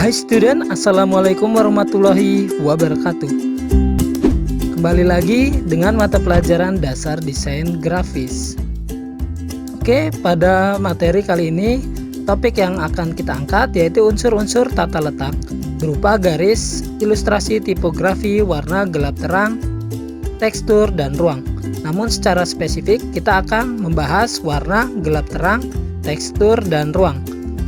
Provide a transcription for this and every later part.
Hai student, Assalamualaikum warahmatullahi wabarakatuh. Kembali lagi dengan mata pelajaran dasar desain grafis. Oke, pada materi kali ini topik yang akan kita angkat yaitu unsur-unsur tata letak berupa garis, ilustrasi tipografi, warna gelap terang, tekstur, dan ruang. Namun secara spesifik kita akan membahas warna, gelap terang, tekstur, dan ruang.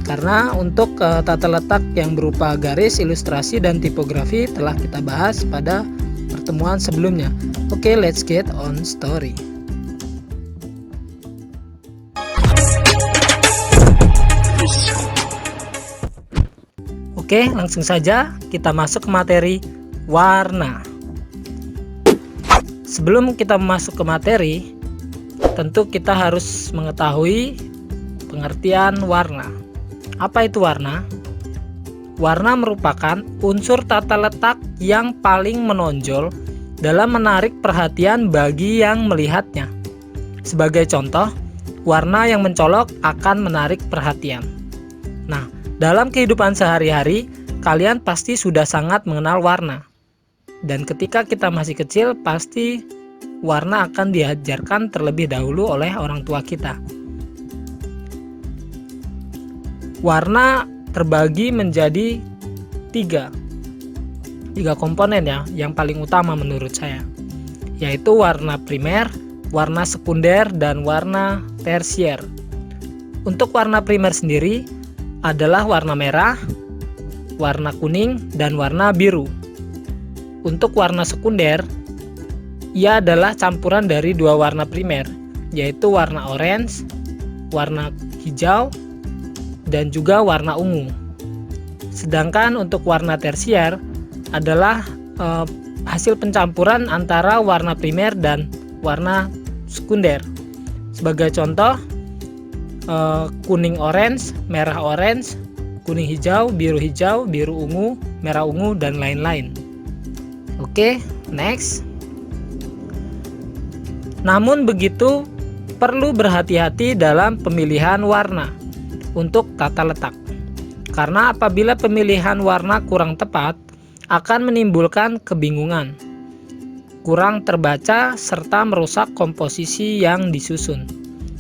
Karena untuk tata letak yang berupa garis, ilustrasi, dan tipografi telah kita bahas pada pertemuan sebelumnya. Oke, let's get on story. Oke, langsung saja kita masuk ke materi warna. Sebelum kita masuk ke materi, tentu kita harus mengetahui pengertian warna. Apa itu warna? Warna merupakan unsur tata letak yang paling menonjol dalam menarik perhatian bagi yang melihatnya. Sebagai contoh, warna yang mencolok akan menarik perhatian. Nah, dalam kehidupan sehari-hari, kalian pasti sudah sangat mengenal warna. Dan ketika kita masih kecil, pasti warna akan diajarkan terlebih dahulu oleh orang tua kita. Warna terbagi menjadi tiga komponen ya, yang paling utama menurut saya, yaitu warna primer, warna sekunder, dan warna tersier. Untuk warna primer sendiri adalah warna merah, warna kuning, dan warna biru. Untuk warna sekunder, ia adalah campuran dari dua warna primer, yaitu warna orange, warna hijau, dan juga warna ungu. Sedangkan untuk warna tersier adalah hasil pencampuran antara warna primer dan warna sekunder. Sebagai contoh, kuning orange, merah orange, kuning hijau, biru ungu, merah ungu, dan lain-lain. Oke, next. Namun begitu, perlu berhati-hati dalam pemilihan warna untuk tata letak. Karena apabila pemilihan warna kurang tepat, akan menimbulkan kebingungan, kurang terbaca, serta merusak komposisi yang disusun.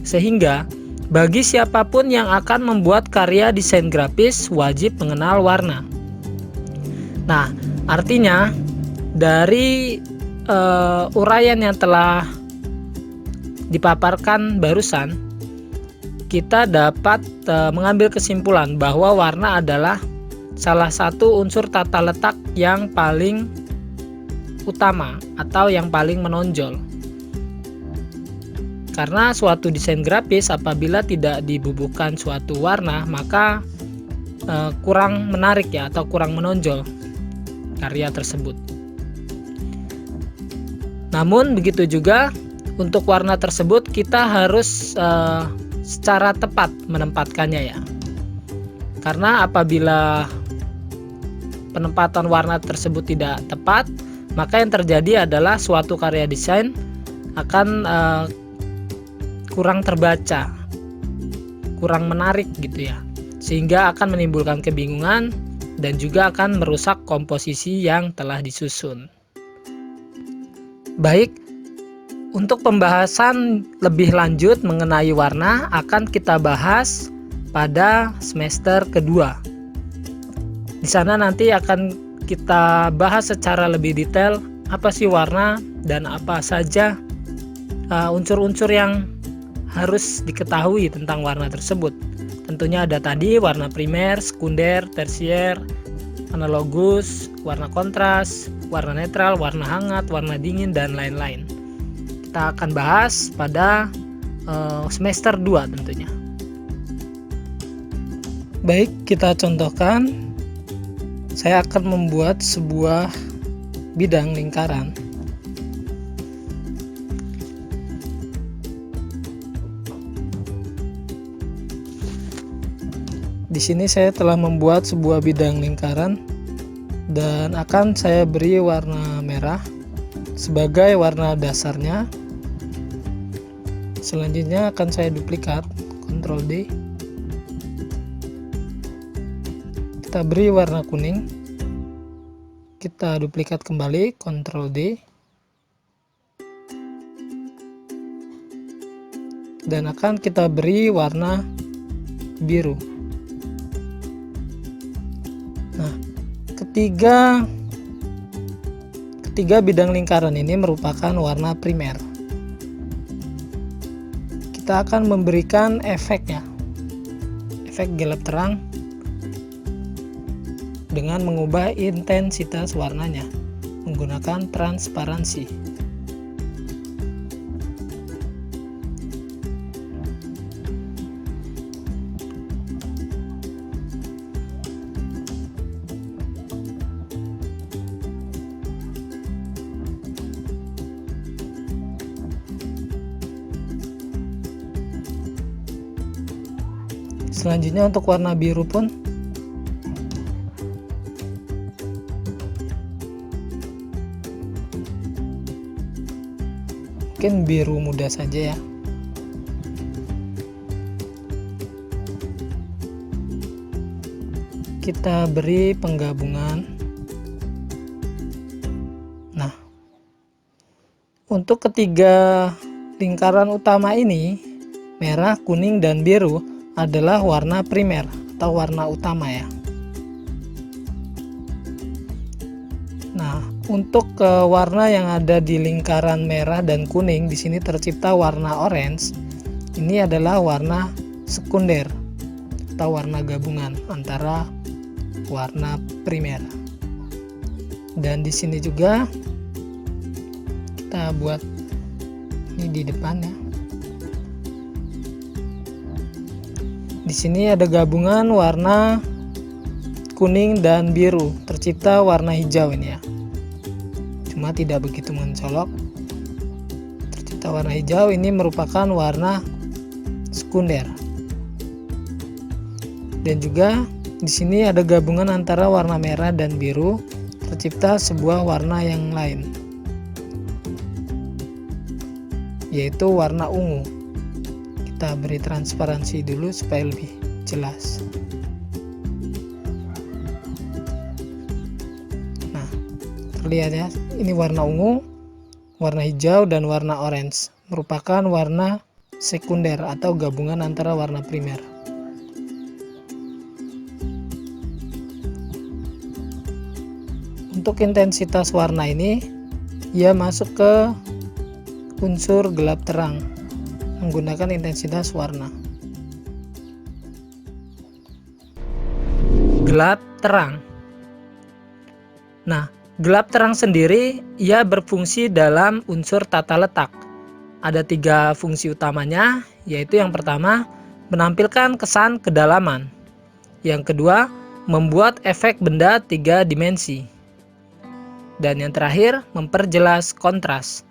Sehingga, bagi siapapun yang akan membuat karya desain grafis wajib mengenal warna. Nah, artinya dari uraian yang telah dipaparkan barusan, kita dapat mengambil kesimpulan bahwa warna adalah salah satu unsur tata letak yang paling utama atau yang paling menonjol. Karena suatu desain grafis apabila tidak dibubuhkan suatu warna, maka kurang menarik ya, atau kurang menonjol karya tersebut. Namun begitu juga untuk warna tersebut kita harus secara tepat menempatkannya ya. Karena apabila penempatan warna tersebut tidak tepat, maka yang terjadi adalah suatu karya desain akan kurang terbaca, kurang menarik gitu ya, sehingga akan menimbulkan kebingungan dan juga akan merusak komposisi yang telah disusun. Baik, untuk pembahasan lebih lanjut mengenai warna akan kita bahas pada semester kedua. Di sana nanti akan kita bahas secara lebih detail apa sih warna dan apa saja unsur-unsur yang harus diketahui tentang warna tersebut. Tentunya ada tadi warna primer, sekunder, tersier, analogus, warna kontras, warna netral, warna hangat, warna dingin, dan lain-lain. Kita akan bahas pada semester 2 tentunya. Baik, kita contohkan. Saya akan membuat sebuah bidang lingkaran. Di sini saya telah membuat sebuah bidang lingkaran dan akan saya beri warna merah sebagai warna dasarnya. Selanjutnya akan saya duplikat, Ctrl D. kita beri warna kuning. Kita duplikat kembali, Ctrl D. Dan akan kita beri warna biru. Nah, ketiga bidang lingkaran ini merupakan warna primer. Kita akan memberikan efeknya, efek gelap terang, dengan mengubah intensitas warnanya menggunakan transparansi. Selanjutnya untuk warna biru pun mungkin biru muda saja ya. Kita beri penggabungan. Nah, untuk ketiga lingkaran utama ini, merah, kuning, dan biru adalah warna primer atau warna utama ya. Nah, untuk warna yang ada di lingkaran merah dan kuning, di sini tercipta warna orange. Ini adalah warna sekunder atau warna gabungan antara warna primer. Dan di sini juga kita buat ini di depannya. Di sini ada gabungan warna kuning dan biru, tercipta warna hijau ini ya. Cuma tidak begitu mencolok. Tercipta warna hijau, ini merupakan warna sekunder. Dan juga di sini ada gabungan antara warna merah dan biru, tercipta sebuah warna yang lain, yaitu warna ungu. Kita beri transparansi dulu supaya lebih jelas. Nah, terlihat ya, ini warna ungu, warna hijau, dan warna orange merupakan warna sekunder atau gabungan antara warna primer. Untuk intensitas warna ini, ia masuk ke unsur gelap terang menggunakan intensitas warna. Gelap terang. Nah, gelap terang sendiri ia berfungsi dalam unsur tata letak. Ada 3 fungsi utamanya, yaitu yang pertama menampilkan kesan kedalaman. Yang kedua, membuat efek benda 3 dimensi. Dan yang terakhir, memperjelas kontras.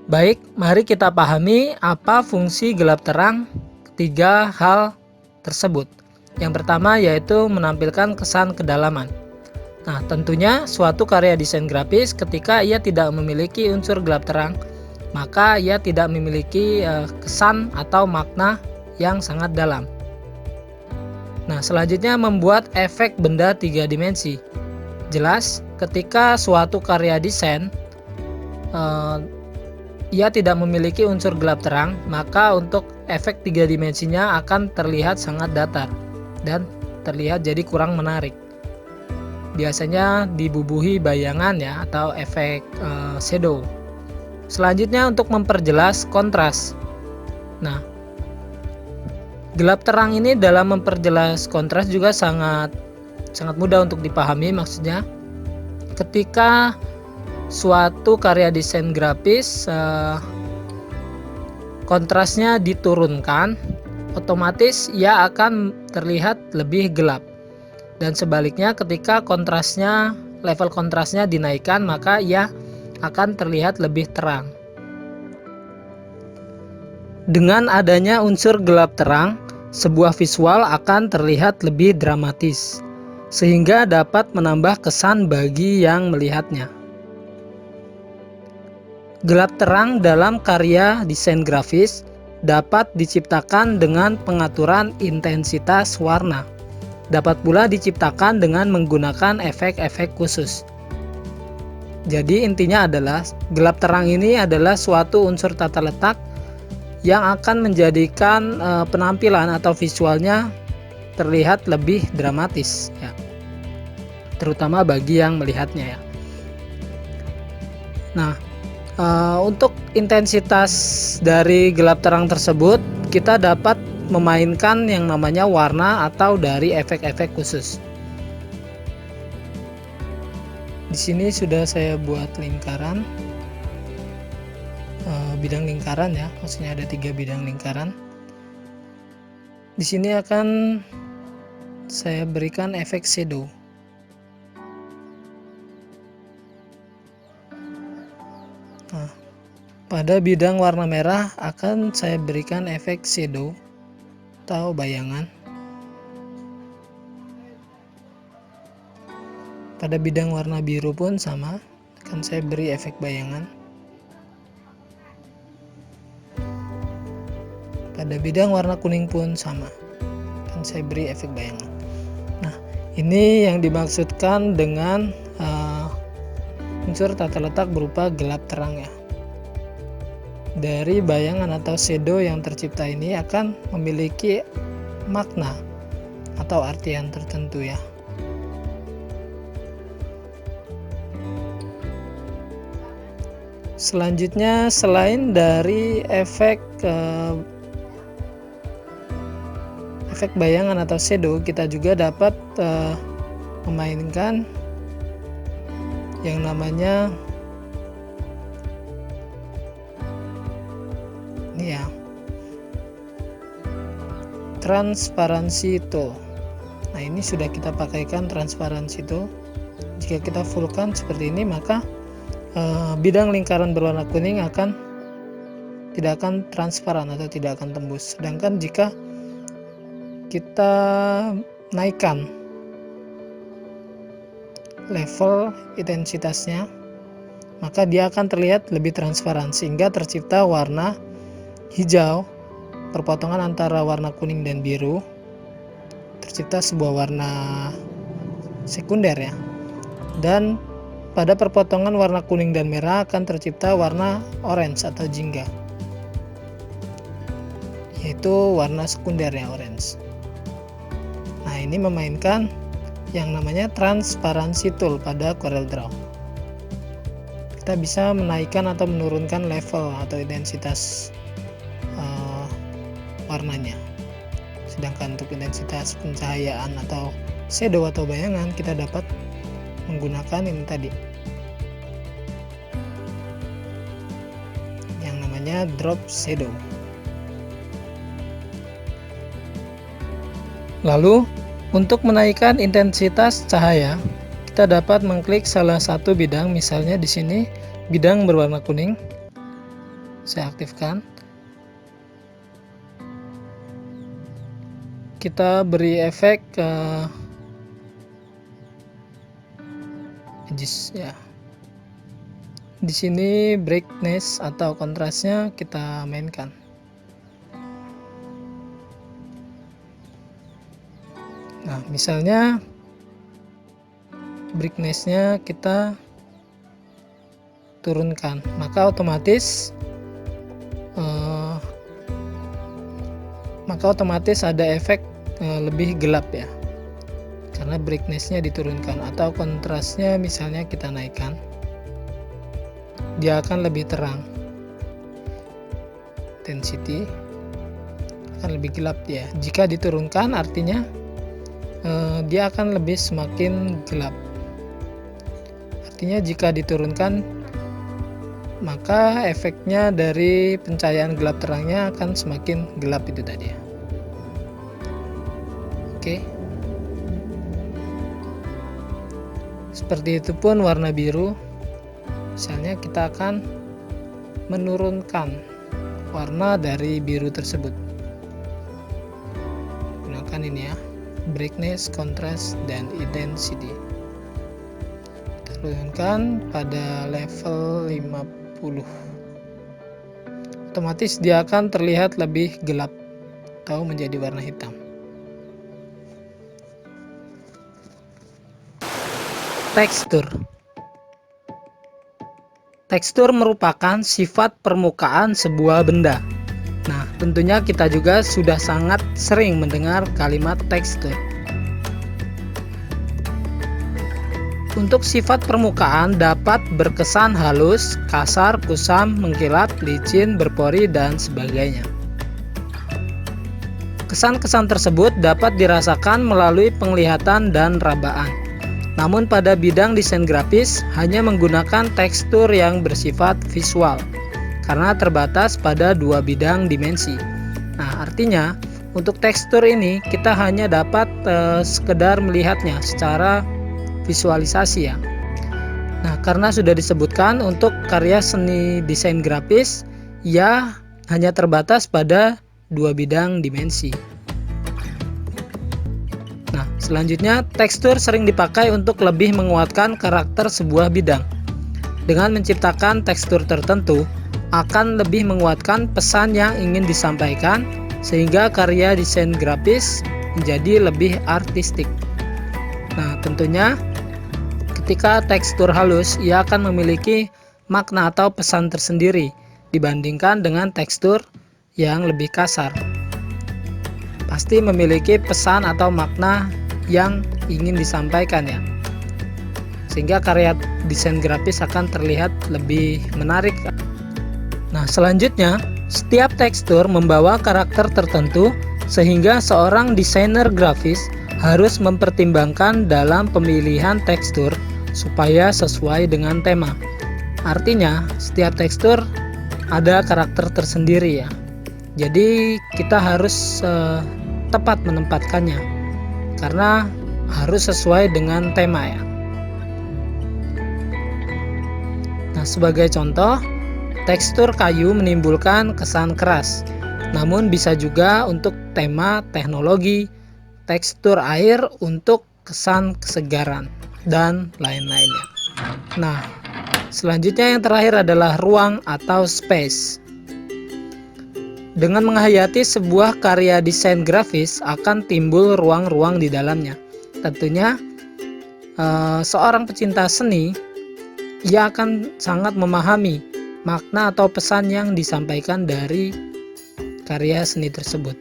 Baik, mari kita pahami apa fungsi gelap terang ketiga hal tersebut. Yang pertama yaitu menampilkan kesan kedalaman. Nah, tentunya suatu karya desain grafis ketika ia tidak memiliki unsur gelap terang, maka ia tidak memiliki kesan atau makna yang sangat dalam. Nah, selanjutnya membuat efek benda 3 dimensi. Jelas, ketika suatu karya desain ia tidak memiliki unsur gelap terang, maka untuk efek 3 dimensinya akan terlihat sangat datar dan terlihat jadi kurang menarik. Biasanya dibubuhi bayangan ya, atau efek shadow. Selanjutnya untuk memperjelas kontras. Nah, gelap terang ini dalam memperjelas kontras juga sangat mudah untuk dipahami. Maksudnya, ketika suatu karya desain grafis kontrasnya diturunkan, otomatis ia akan terlihat lebih gelap. Dan sebaliknya, ketika level kontrasnya dinaikkan, maka ia akan terlihat lebih terang. Dengan adanya unsur gelap terang, sebuah visual akan terlihat lebih dramatis, sehingga dapat menambah kesan bagi yang melihatnya. Gelap terang dalam karya desain grafis dapat diciptakan dengan pengaturan intensitas warna. dapat pula diciptakan dengan menggunakan efek-efek khusus. Jadi intinya adalah gelap terang ini adalah suatu unsur tata letak yang akan menjadikan penampilan atau visualnya terlihat lebih dramatis ya. Terutama bagi yang melihatnya ya. Nah, untuk intensitas dari gelap terang tersebut kita dapat memainkan yang namanya warna atau dari efek-efek khusus. Di sini sudah saya buat lingkaran, bidang lingkaran ya, maksudnya ada 3 bidang lingkaran. Di sini akan saya berikan efek shadow. Nah, pada bidang warna merah akan saya berikan efek shadow atau bayangan. Pada bidang warna biru pun sama, akan saya beri efek bayangan. Pada bidang warna kuning pun sama, akan saya beri efek bayangan. Nah, ini yang dimaksudkan dengan unsur tata letak berupa gelap terang ya. Dari bayangan atau shadow yang tercipta ini akan memiliki makna atau artian tertentu ya. Selanjutnya, selain dari efek bayangan atau shadow, kita juga dapat memainkan yang namanya ini ya, transparansi tool. Nah, ini sudah kita pakaikan transparansi tool. Jika kita fullkan seperti ini, maka bidang lingkaran berwarna kuning tidak akan transparan atau tidak akan tembus. Sedangkan jika kita naikkan level intensitasnya, maka dia akan terlihat lebih transparan sehingga tercipta warna hijau, perpotongan antara warna kuning dan biru, tercipta sebuah warna sekunder ya. Dan pada perpotongan warna kuning dan merah akan tercipta warna orange atau jingga, yaitu warna sekunder ya, orange. Nah, ini memainkan yang namanya transparansi tool pada CorelDRAW. Kita bisa menaikkan atau menurunkan level atau intensitas warnanya. Sedangkan untuk intensitas pencahayaan atau shadow atau bayangan kita dapat menggunakan ini tadi, yang namanya drop shadow. Lalu untuk menaikkan intensitas cahaya, kita dapat mengklik salah satu bidang, misalnya di sini bidang berwarna kuning. Saya aktifkan. Kita beri efek edges ya. Di sini brightness atau kontrasnya kita mainkan. Nah, misalnya brightness-nya kita turunkan, maka otomatis ada efek lebih gelap ya, karena brightness-nya diturunkan. Atau kontrasnya misalnya kita naikkan, dia akan lebih terang, intensity akan lebih gelap ya. Jika diturunkan artinya dia akan lebih semakin gelap. Artinya jika diturunkan, maka efeknya dari pencahayaan gelap terangnya akan semakin gelap itu tadi ya. Oke. Seperti itu pun warna biru. Misalnya kita akan menurunkan warna dari biru tersebut. Gunakan ini ya, brightness, contrast, dan intensity. Turunkan pada level 50. Otomatis dia akan terlihat lebih gelap atau menjadi warna hitam. Tekstur. Tekstur merupakan sifat permukaan sebuah benda. Nah, tentunya kita juga sudah sangat sering mendengar kalimat tekstur. Untuk sifat permukaan dapat berkesan halus, kasar, kusam, mengkilap, licin, berpori, dan sebagainya. Kesan-kesan tersebut dapat dirasakan melalui penglihatan dan rabaan. Namun pada bidang desain grafis hanya menggunakan tekstur yang bersifat visual karena terbatas pada dua bidang dimensi. Nah, artinya untuk tekstur ini kita hanya dapat sekedar melihatnya secara visualisasi ya. Nah, karena sudah disebutkan untuk karya seni desain grafis ya hanya terbatas pada dua bidang dimensi. Nah, selanjutnya tekstur sering dipakai untuk lebih menguatkan karakter sebuah bidang. Dengan menciptakan tekstur tertentu akan lebih menguatkan pesan yang ingin disampaikan sehingga karya desain grafis menjadi lebih artistik. Nah, tentunya ketika tekstur halus, ia akan memiliki makna atau pesan tersendiri dibandingkan dengan tekstur yang lebih kasar. Pasti memiliki pesan atau makna yang ingin disampaikan ya. Sehingga karya desain grafis akan terlihat lebih menarik. Nah, selanjutnya, setiap tekstur membawa karakter tertentu sehingga seorang desainer grafis harus mempertimbangkan dalam pemilihan tekstur supaya sesuai dengan tema. Artinya, setiap tekstur ada karakter tersendiri ya. Jadi, kita harus tepat menempatkannya karena harus sesuai dengan tema ya. Nah, sebagai contoh, tekstur kayu menimbulkan kesan keras. Namun bisa juga untuk tema teknologi, tekstur air untuk kesan kesegaran, dan lain-lainnya. Nah, selanjutnya yang terakhir adalah ruang atau space. Dengan menghayati sebuah karya desain grafis akan timbul ruang-ruang di dalamnya. Tentunya seorang pecinta seni ia akan sangat memahami makna atau pesan yang disampaikan dari karya seni tersebut.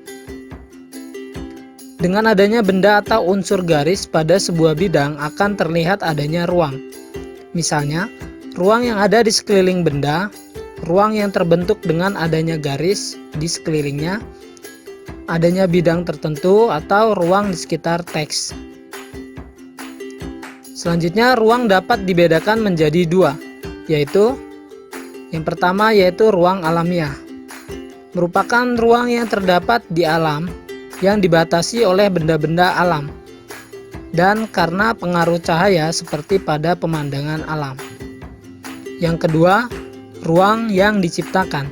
Dengan adanya benda atau unsur garis pada sebuah bidang akan terlihat adanya ruang. Misalnya, ruang yang ada di sekeliling benda, ruang yang terbentuk dengan adanya garis di sekelilingnya, adanya bidang tertentu, atau ruang di sekitar teks. Selanjutnya, ruang dapat dibedakan menjadi dua, yaitu yang pertama yaitu ruang alamiah. Merupakan ruang yang terdapat di alam yang dibatasi oleh benda-benda alam dan karena pengaruh cahaya seperti pada pemandangan alam. Yang kedua, ruang yang diciptakan.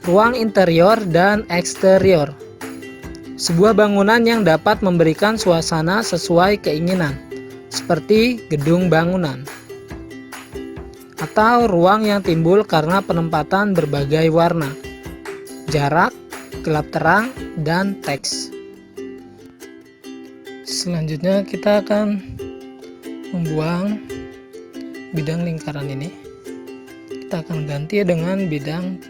Ruang interior dan eksterior. Sebuah bangunan yang dapat memberikan suasana sesuai keinginan, seperti gedung bangunan. Atau ruang yang timbul karena penempatan berbagai warna, jarak, gelap terang, dan teks. Selanjutnya kita akan membuang bidang lingkaran ini. Kita akan ganti dengan bidang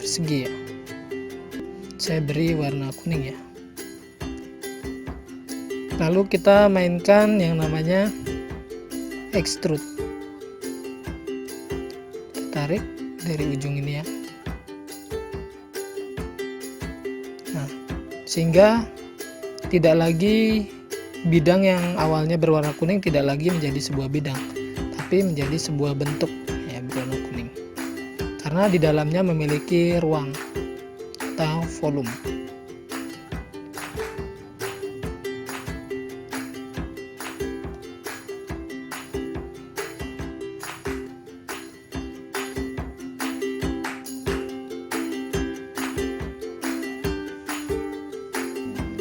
persegi ya. Saya beri warna kuning ya. Lalu kita mainkan yang namanya extrude. Tarik dari ujung ini ya. Nah, sehingga tidak lagi bidang yang awalnya berwarna kuning tidak lagi menjadi sebuah bidang, tapi menjadi sebuah bentuk ya berwarna kuning. Karena di dalamnya memiliki ruang atau volume.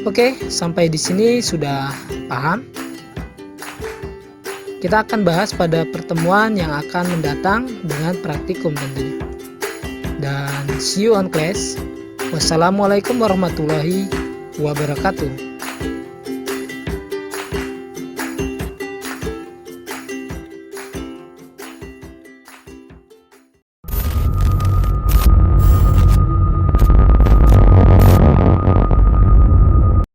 Oke, sampai di sini sudah paham. Kita akan bahas pada pertemuan yang akan mendatang dengan praktikum tentunya. Dan see you on class. Wassalamualaikum warahmatullahi wabarakatuh.